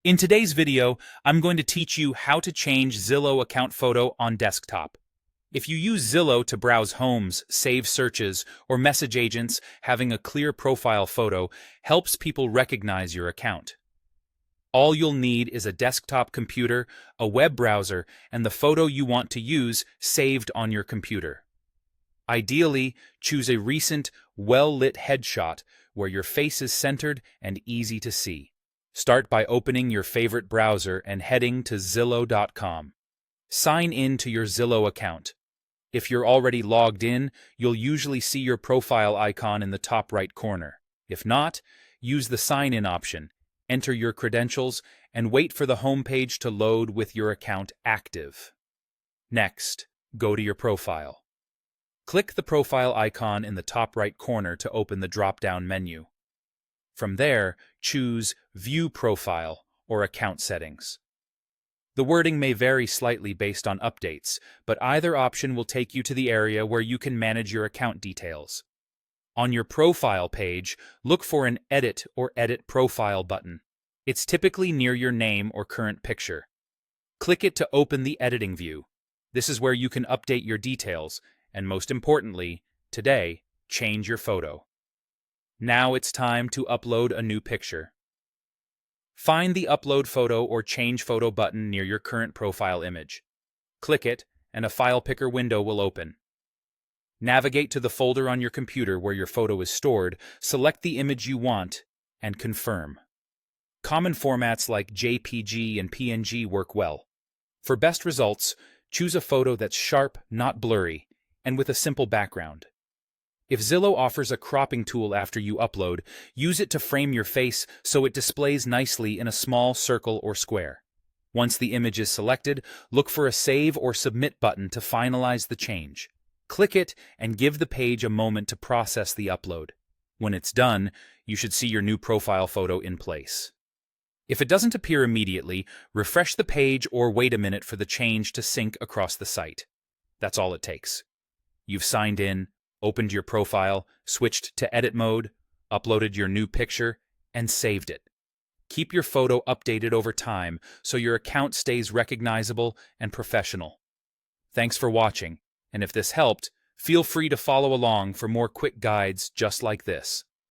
In today's video, I'm going to teach you how to change Zillow account photo on desktop. If you use Zillow to browse homes, save searches, or message agents, having a clear profile photo helps people recognize your account. All you'll need is a desktop computer, a web browser, and the photo you want to use saved on your computer. Ideally, choose a recent, well-lit headshot where your face is centered and easy to see. Start by opening your favorite browser and heading to Zillow.com. Sign in to your Zillow account. If you're already logged in, you'll usually see your profile icon in the top right corner. If not, use the Sign In option, enter your credentials, and wait for the homepage to load with your account active. Next, go to your profile. Click the profile icon in the top right corner to open the drop-down menu. From there, choose View Profile or Account Settings. The wording may vary slightly based on updates, but either option will take you to the area where you can manage your account details. On your profile page, look for an Edit or Edit Profile button. It's typically near your name or current picture. Click it to open the editing view. This is where you can update your details, and most importantly, today, change your photo. Now it's time to upload a new picture. Find the Upload Photo or Change Photo button near your current profile image. Click it, and a file picker window will open. Navigate to the folder on your computer where your photo is stored, select the image you want, and confirm. Common formats like JPG and PNG work well. For best results, choose a photo that's sharp, not blurry, and with a simple background. If Zillow offers a cropping tool after you upload, use it to frame your face so it displays nicely in a small circle or square. Once the image is selected, look for a Save or Submit button to finalize the change. Click it and give the page a moment to process the upload. When it's done, you should see your new profile photo in place. If it doesn't appear immediately, refresh the page or wait a minute for the change to sync across the site. That's all it takes. You've signed in, opened your profile, switched to edit mode, uploaded your new picture, and saved it. Keep your photo updated over time so your account stays recognizable and professional. Thanks for watching, and if this helped, feel free to follow along for more quick guides just like this.